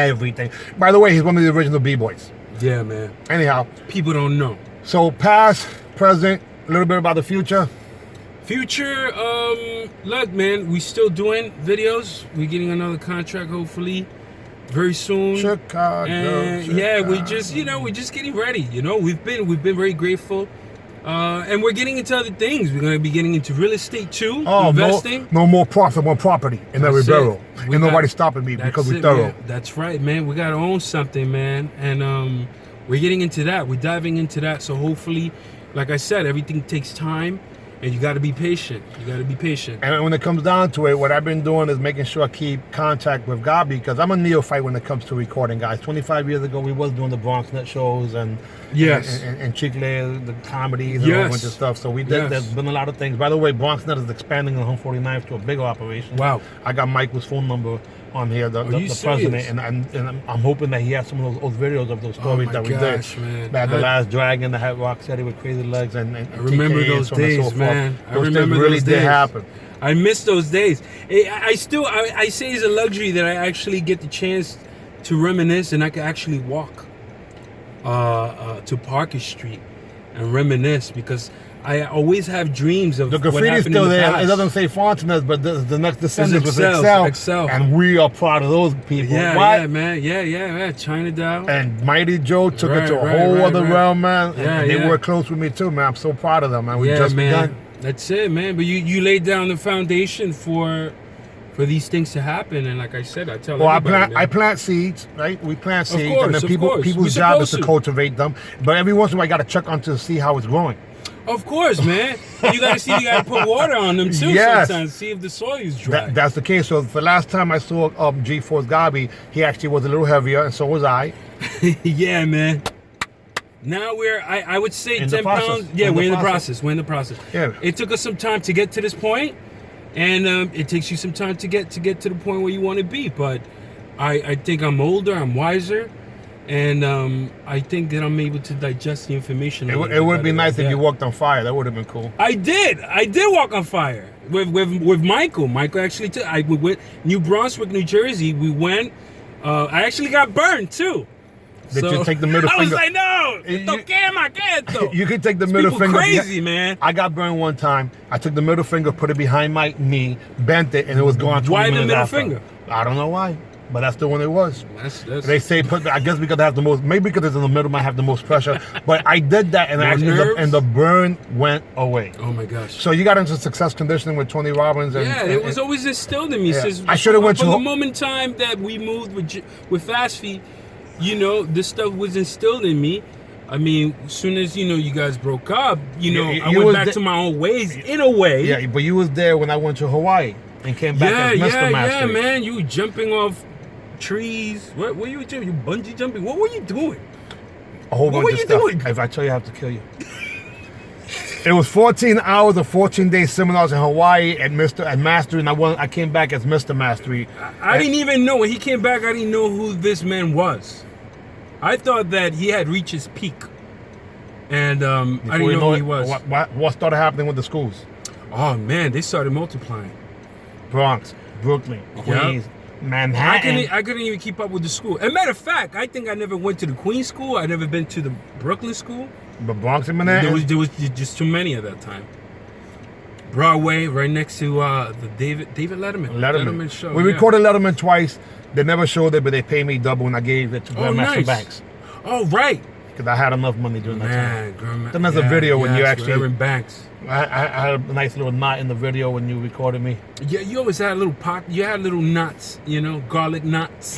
everything. By the way, he's one of the original B-boys. Yeah, man. Anyhow. People don't know. So past, present, a little bit about the future. Future, look, man, we still doing videos. We're getting another contract, hopefully, very soon. Chicago. And yeah, we just, we're just getting ready. We've been very grateful. And we're getting into other things. We're going to be getting into real estate too, investing. No more profit, more property in every barrel. And nobody's stopping me because we're thorough. Man. That's right, man. We got to own something, man. And we're getting into that. We're diving into that. So hopefully, like I said, everything takes time. And you got to be patient. And when it comes down to it, what I've been doing is making sure I keep contact with Gabi, because I'm a neophyte when it comes to recording, guys. 25 years ago, we was doing the Bronx Net shows and Chicle, the comedies and a whole bunch of stuff. So we did. There's been a lot of things. By the way, Bronx Net is expanding on 149th to a bigger operation. Wow. I got Michael's phone number on here, the president, and I'm hoping that he has some of those videos of those stories that we did. Man. That the Last Dragon that had Rocksteady with Crazy Legs and I remember TK those days, man. I remember those really did happen. I miss those days. I say it's a luxury that I actually get the chance to reminisce, and I can actually walk to Parker Street and reminisce, because I always have dreams of the graffiti is still there. It doesn't say Fontenay, but the next descendant was Excel, and we are proud of those people. Yeah, man. China and Mighty Joe took it to a whole other realm, man. And they work close with me too, man. I'm so proud of them, man. We just begun. That's it, man. But you laid down the foundation for these things to happen, and like I said, I tell everybody. I plant seeds, right? We plant seeds, course, and then people's job is to cultivate them. But every once in a while, I got to check on to see how it's growing. Of course, man. You gotta put water on them too sometimes. See if the soil is dry. That's the case. So the last time I saw G-Force Gabi, he actually was a little heavier, and so was I. Yeah, man. Now I would say 10 pounds. Yeah, we're in the process. Yeah. It took us some time to get to this point, and it takes you some time to get to the point where you want to be. But I think I'm older, I'm wiser. And I think that I'm able to digest the information. It would be nice if you walked on fire. That would have been cool. I did walk on fire with Michael. Michael actually took. We went New Brunswick, New Jersey. We went. I actually got burned too. Did you take the middle finger? I was like, no, you can take the middle finger. Crazy, man. I got burned one time. I took the middle finger, put it behind my knee, bent it, and it was gone. Why the middle finger? I don't know why. But that's the one it was. That's they say, I guess because it has the most, maybe because it's in the middle, might have the most pressure. But I did that, and and the burn went away. Oh my gosh! So you got into success conditioning with Tony Robbins, and it was always instilled in me. Since I should have went from the moment in time that we moved with Fast Feet. This stuff was instilled in me. I mean, as soon as you guys broke up, I went back to my own ways in a way. Yeah, but you was there when I went to Hawaii and came back as Mr. Mastery. Yeah, man, you were jumping off trees. What were you doing? You bungee jumping? What were you doing? A whole bunch of stuff. If I tell you, I have to kill you. It was 14 hours of 14-day seminars in Hawaii at Mastery, and I came back as Mr. Mastery. I didn't even know when he came back. I didn't know who this man was. I thought that he had reached his peak, and I didn't know who he was. What started happening with the schools? Oh man, they started multiplying. Bronx, Brooklyn, Queens. Yep. Manhattan. I couldn't even keep up with the school. As a matter of fact, I think I never went to the Queens school. I never been to the Brooklyn school. But Bronx and Manhattan? There was just too many at that time. Broadway, right next to the David Letterman show. We recorded Letterman twice. They never showed it, but they paid me double, and I gave it to Grandmaster Banks. Oh, right. Because I had enough money during that time. Then there's a video when you actually... Reverend Banks. I had a nice little knot in the video when you recorded me. Yeah, you always had a little pocket. You had little knots, garlic knots.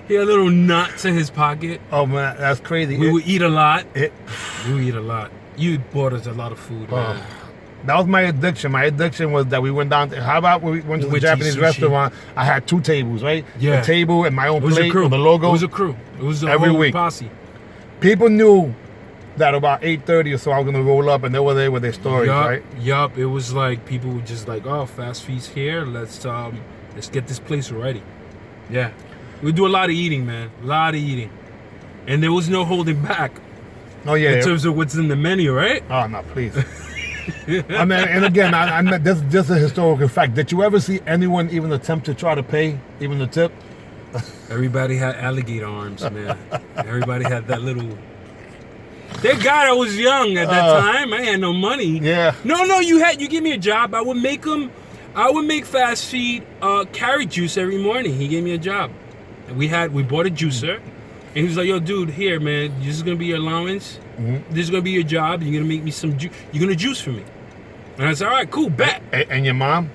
He had little knots in his pocket. Oh, man, that's crazy. We would eat a lot. We would eat a lot. You bought us a lot of food, man. That was my addiction. My addiction was that we went down to, how about when we went to the Japanese restaurant? I had 2 tables, right? Yeah. A table and my own plate with the logo. It was a crew. It was a every whole week. Posse. People knew that about 8:30 or so I was going to roll up, and they were there with their stories, right? Yup. It was like, people were just like, oh, Fast Feet's here. Let's get this place ready. Yeah. We do a lot of eating, man. A lot of eating. And there was no holding back. Oh, yeah. In terms of what's in the menu, right? Oh, no, please. I mean, and again, this is just a historical fact. Did you ever see anyone even attempt to try to pay even the tip? Everybody had alligator arms, man. Everybody had that little. Thank God I was young at that time. I had no money. Yeah. No, you give me a job. I would make fast feed carrot juice every morning. He gave me a job. And we bought a juicer. And he was like, yo, dude, here, man, this is going to be your allowance. Mm-hmm. This is going to be your job. You're going to make me some juice. You're going to juice for me. And I said, all right, cool, bet. And your mom?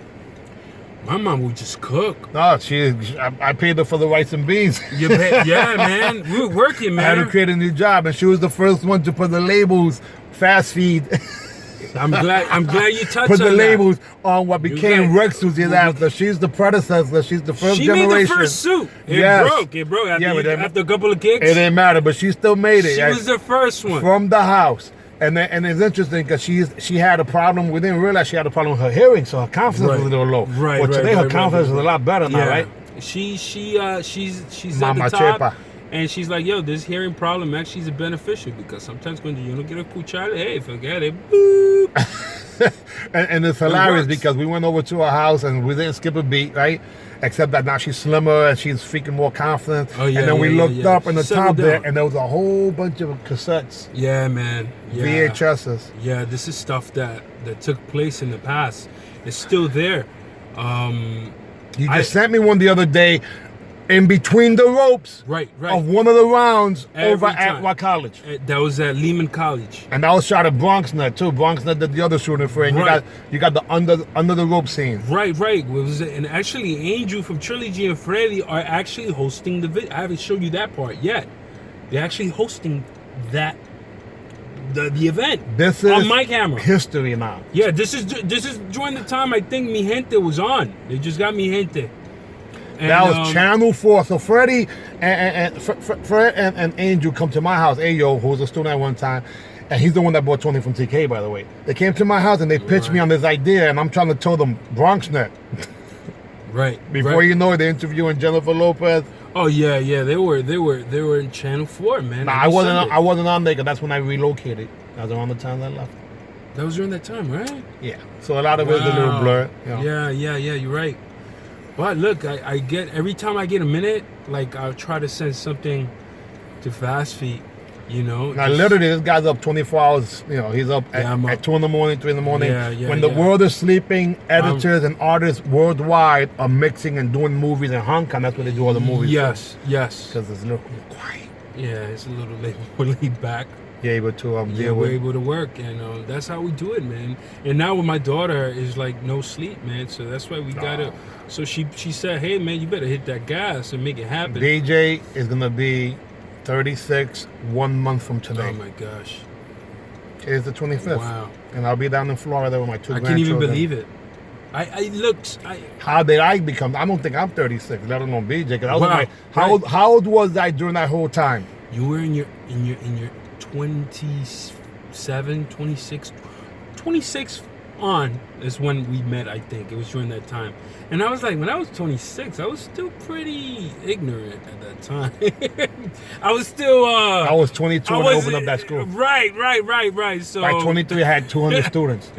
My mom would just cook. No, I paid her for the rice and beans. Yeah, man. We were working, man. I had to create a new job, and she was the first one to put the labels, fast feed. I'm glad you touched on that. Put the labels on what became Rex Susie after. She's the predecessor. She's the first generation. She made the first suit. It broke. After a couple of kicks. It didn't matter, but she still made it. She was the first one. From the house. And it's interesting because she had a problem. We didn't realize she had a problem with her hearing, so her confidence was a little low. But today her confidence is a lot better now, right? She's at Mama the top. Chepa. And she's like, yo, this hearing problem actually is beneficial because sometimes when you don't get a cuchara, hey, forget it. Boop. and it's hilarious because we went over to her house and we didn't skip a beat, right? Except that now she's slimmer and she's freaking more confident. Oh, yeah, and then we looked up in the top there and there was a whole bunch of cassettes. Yeah, man. Yeah. VHSs. Yeah, this is stuff that took place in the past. It's still there. You just sent me one the other day. In between the ropes of one of the rounds over at what college? That was at Lehman College. And that was shot at BronxNet too. BronxNet did the other shooting for it. And you got the under the rope scene. Right. And actually Angel from Trilogy and Freddy are actually hosting the video. I haven't showed you that part yet. They're actually hosting that the event. This is on my camera. History now. Yeah, this is during the time I think Mi Gente was on. They just got Mi Gente. That was Channel 4. So Freddie Fred and Angel come to my house. Ayo, who was a student at one time, and he's the one that bought Tony from TK, by the way. They came to my house and they pitched me on this idea, and I'm trying to tell them BronxNet. Before you know it, they're interviewing Jennifer Lopez. Oh yeah, they were in Channel 4, man. Nah, I wasn't on there because that's when I relocated. That was around the time that I left. That was during that time, right? Yeah. So a lot of it is a little blur. You know? Yeah, you're right. But look, I get every time I get a minute, like I'll try to send something to Fast Feed, you know. Now literally, this guy's up 24 hours. You know, he's up at 2 in the morning, 3 in the morning. When the world is sleeping, editors and artists worldwide are mixing and doing movies in Hong Kong. That's where they do all the movies. Yes. Because it's a little quiet. Yeah, it's a little more laid back. You're able to we're able to work, and that's how we do it, man. And now with my daughter is like no sleep, man. So that's why we gotta. So she said, hey man, you better hit that gas and make it happen. DJ is gonna be 36 1 month from today. Oh my gosh. It's the 25th. Wow. And I'll be down in Florida with my 2 grandchildren. I can't even believe it. How did I become? I don't think I'm 36. Let alone BJ. Cause I was how old was I during that whole time? You were in your 27, 26 on is when we met. I think it was during that time, and I was like, when I was 26, I was still pretty ignorant at that time. I was still I was 22 when I opened up that school. Right. So by 23 I had 200 students.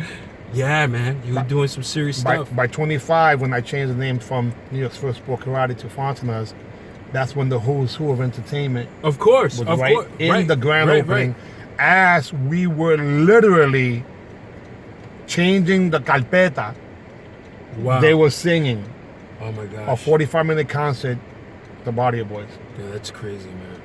Yeah, man, you were doing some serious stuff. By 25, when I changed the name from New York's first sport karate to Fontana's, that's when the who's who of entertainment, of course, was in the grand opening, as we were literally changing the carpeta. Wow. They were singing. Oh my gosh. A 45-minute concert, the Barrio Boys. Yeah, that's crazy, man.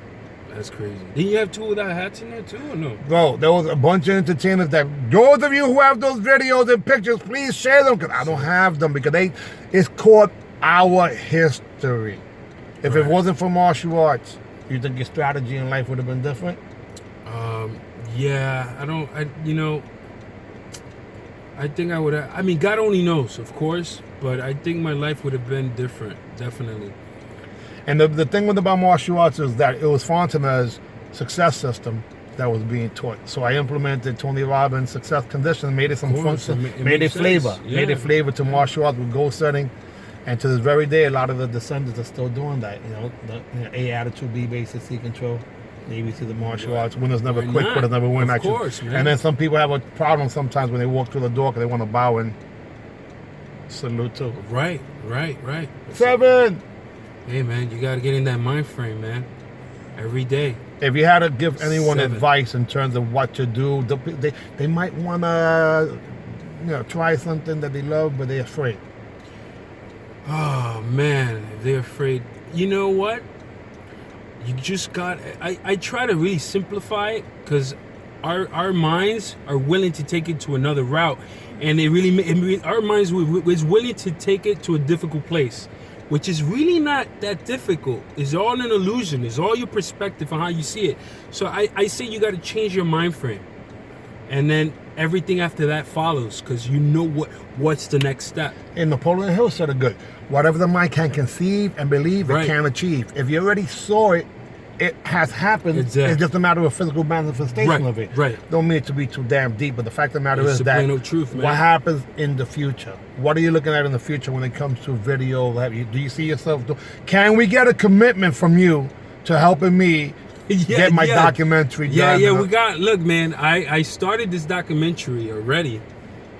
That's crazy. Didn't you have 2 without hats in there too, or no? Bro, there was a bunch of entertainers that, those of you who have those videos and pictures, please share them, because I don't have them, because it's called our history. If it wasn't for martial arts, you think your strategy in life would have been different? Yeah, I think I would have. I mean, God only knows, of course, but I think my life would have been different, definitely. And the thing about martial arts is that it was Fontana's success system that was being taught. So I implemented Tony Robbins' success conditions, made it some function, made it flavor, made it flavor to martial arts with goal setting. And to this very day, a lot of the descendants are still doing that. You know, A attitude, B basic, C control. Maybe to the martial arts. Winners never quit, quitters never win. Of course, man. And then some people have a problem sometimes when they walk through the door because they want to bow and salute too. Right. 7. Hey, man, you got to get in that mind frame, man. Every day. If you had to give anyone 7. advice in terms of what to do, they might want to, try something that they love, but they're afraid. Oh, man, if they're afraid. You know what? You just got... I try to really simplify it because our minds are willing to take it to another route. And our minds is willing to take it to a difficult place, which is really not that difficult. It's all an illusion. It's all your perspective on how you see it. So I say you got to change your mind frame. And then everything after that follows because you know what's the next step. And Napoleon Hill said it good. Whatever the mind can conceive and believe, Right. it can achieve. If you already saw it, it has happened. Exactly. It's just a matter of physical manifestation of it. Right. Don't mean it to be too damn deep, but the fact of the matter It's is the that plain old truth, man. what happens in the future? What are you looking at in the future when it comes to video? Do you see yourself? Can we get a commitment from you to helping me get my documentary done? Yeah, we got... Look, man, I started this documentary already.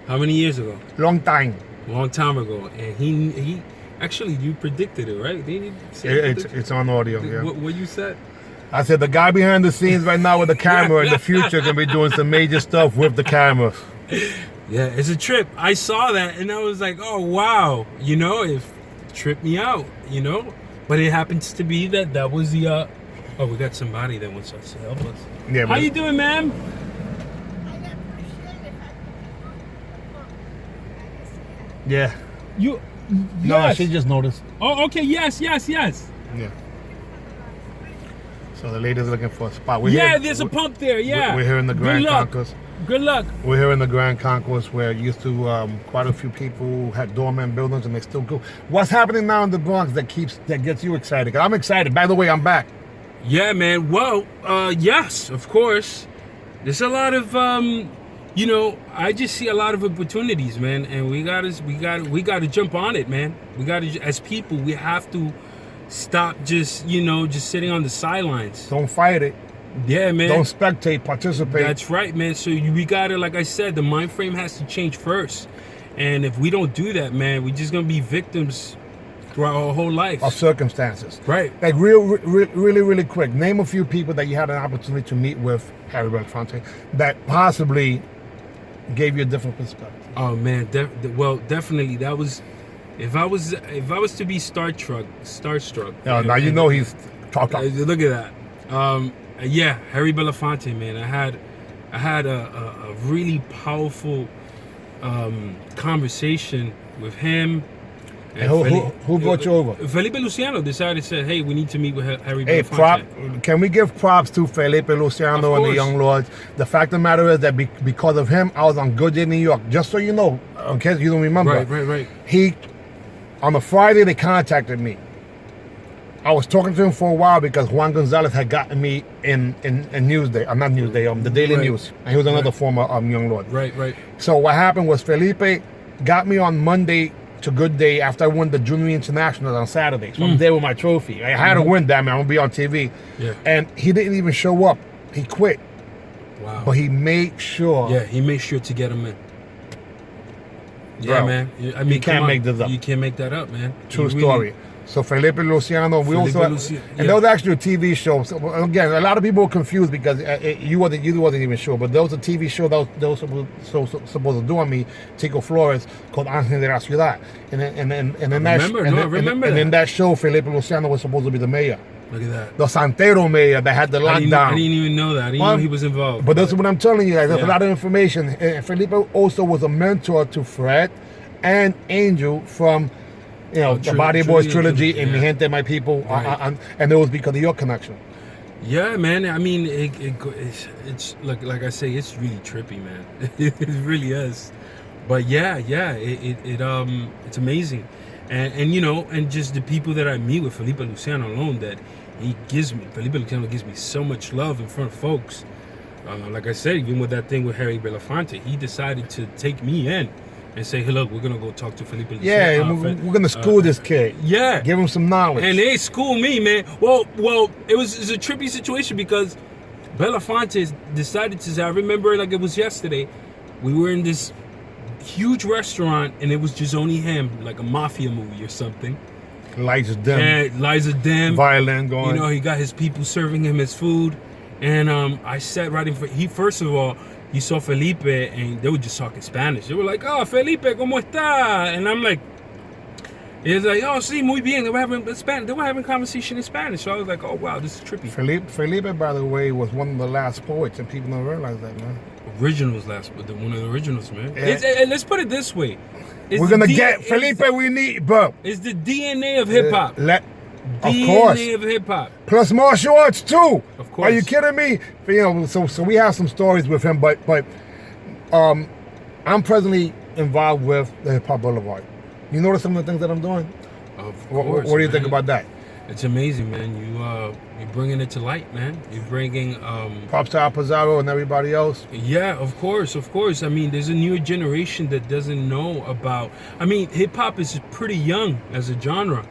How many years ago? Long time. A long time ago. And he actually, you predicted it, right? Didn't you say It's on audio, yeah. What you said? I said the guy behind the scenes right now with the camera in the future gonna be doing some major stuff with the camera. Yeah, it's a trip. I saw that and I was like, oh, wow. It tripped me out, But it happens to be that was the... Oh, we got somebody that wants us to help us. Yeah, How you doing, ma'am? Yeah. You... No, Yes. she just noticed. Oh, okay. Yes. Yeah. So the lady's looking for a spot. There's a pump there. Yeah. We're here in the Grand Good luck. Concourse. Good luck. We're here in the Grand Concourse where used to quite a few people had doorman buildings and they still go. What's happening now in the Bronx that gets you excited? 'Cause I'm excited. By the way, I'm back. Yeah, man. Well, yes, of course. There's a lot of I just see a lot of opportunities, man, and we gotta jump on it, man. We gotta, as people, we have to stop just sitting on the sidelines. Don't fight it. Yeah, man. Don't spectate. Participate. That's right, man. So we gotta, like I said, the mind frame has to change first, and if we don't do that, man, we're just gonna be victims throughout our whole life of circumstances. Right. Like really quick, name a few people that you had an opportunity to meet with Harry Belafonte that possibly gave you a different perspective. Oh man, definitely that was. If I was to be starstruck. Now you know he's talk. Look at that. Yeah, Harry Belafonte, man. I had a really powerful conversation with him. And who brought you over? Felipe Luciano decided, said, hey, we need to meet with Harry Belafonte. Can we give props to Felipe Luciano and the Young Lords? The fact of the matter is that because of him, I was on Good Day New York. Just so you know, in case you don't remember. Right. On a Friday, they contacted me. I was talking to him for a while because Juan Gonzalez had gotten me in Newsday. Not Newsday, the Daily News. And he was another former Young Lord. Right. So what happened was Felipe got me on Monday to Good Day after I won the Junior Internationals on Saturday. So I'm there with my trophy. I had to win that, man. I'm going to be on TV. Yeah. And he didn't even show up. He quit. Wow. But he made sure. Yeah, he made sure to get him in. Yeah, Bro, man. I mean, you can't make this up. You can't make that up, man. True story. So Felipe Luciano, there was actually a TV show. So again, a lot of people were confused because you wasn't even sure, but there was a TV show that was supposed to do on me, Tico Flores, called Ángel de la Ciudad, and in that show, Felipe Luciano was supposed to be the mayor. Look at that. The Santero mayor that had the lockdown. I didn't even know that. I didn't know he was involved. But that's what I'm telling you. There's a lot of information. And Felipe also was a mentor to Fred and Angel from, the Body Boys trilogy and Mi Gente, My People. Right. And it was because of your connection. Yeah, man. I mean, it's like I say, it's really trippy, man. It really is. But yeah, it's amazing. And just the people that I meet with Felipe Luciano alone, that Felipe Luciano gives me so much love in front of folks. Like I said, even with that thing with Harry Belafonte, he decided to take me in and say, hey, look, we're going to go talk to Felipe Luciano. Yeah, we're going to school this kid. Yeah. Give him some knowledge. And they school me, man. Well, it was a trippy situation because Belafonte decided to say, I remember like it was yesterday, we were in this huge restaurant and it was just only him, like a mafia movie or something. Lights dim. And lights are dim. Violin going. You know, he got his people serving him his food. And I sat right in front. First of all, he saw Felipe and they were just talking Spanish. They were like, "Oh, Felipe, ¿cómo está?" And I'm like, it's like, "Oh, sí, muy bien." They were having conversation in Spanish. So I was like, "Oh, wow, this is trippy." Felipe, by the way, was one of the last poets, and people don't realize that, man. Originals last, but one of the originals, man. Yeah. Let's put it this way: we're gonna get Felipe. We need, bro. It's the DNA of hip hop. Of course. DNA of hip hop. Plus martial arts too. Of course. Are you kidding me? You know, so we have some stories with him, but I'm presently involved with the Hip Hop Boulevard. You notice some of the things that I'm doing? Of course. What do you think about that? It's amazing, man. You're bringing it to light, man. You're bringing props to Al Pizarro and everybody else. Yeah, of course. I mean, there's a newer generation that doesn't know about. I mean, hip hop is pretty young as a genre,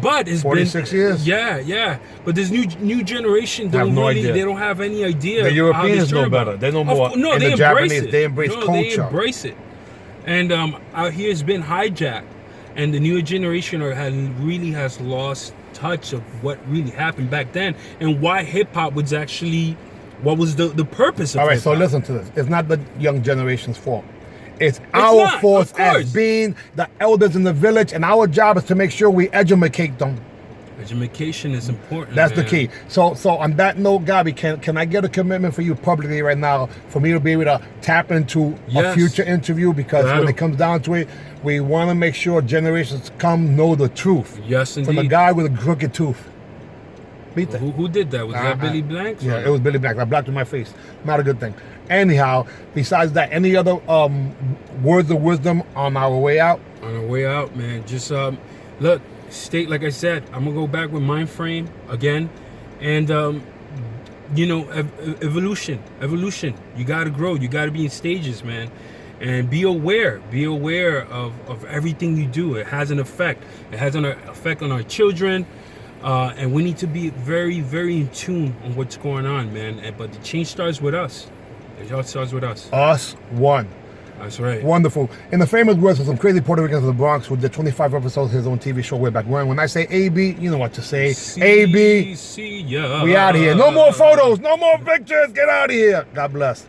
but it's 46 years. Yeah. But this new generation They don't have any idea. The Europeans know better. They know more. No, and they the embrace Japanese, it. they embrace culture. They embrace it. And out here it's been hijacked, and the newer generation has lost touch of what really happened back then and why hip hop was actually what was the purpose of all right, hip-hop. so listen to this. It's not the young generation's fault. It's our fault as being the elders in the village, and our job is to make sure we educate them. Education is important. That's man. the key. So on that note, Gabi, can I get a commitment for you publicly right now for me to be able to tap into a future interview? Because when it comes down to it, we want to make sure generations to come know the truth. Yes, indeed. From the guy with a crooked tooth. Beat that. Who did that? Was that Billy Blanks? Yeah, it was Billy Blanks. I blocked in my face. Not a good thing. Anyhow, besides that, any other words of wisdom on our way out? On our way out, man. Just look, like I said, I'm gonna go back with Mind Frame again, and evolution. You gotta grow. You gotta be in stages, man. And be aware of everything you do. It has an effect. It has an effect on our children. And we need to be very, very in tune on what's going on, man. But the change starts with us. It all starts with us. Us one. That's right. Wonderful. In the famous words of some crazy Puerto Ricans of the Bronx who did 25 episodes of his own TV show way back when I say AB, you know what to say. AB, see ya. We out of here. No more photos. No more pictures. Get out of here. God bless.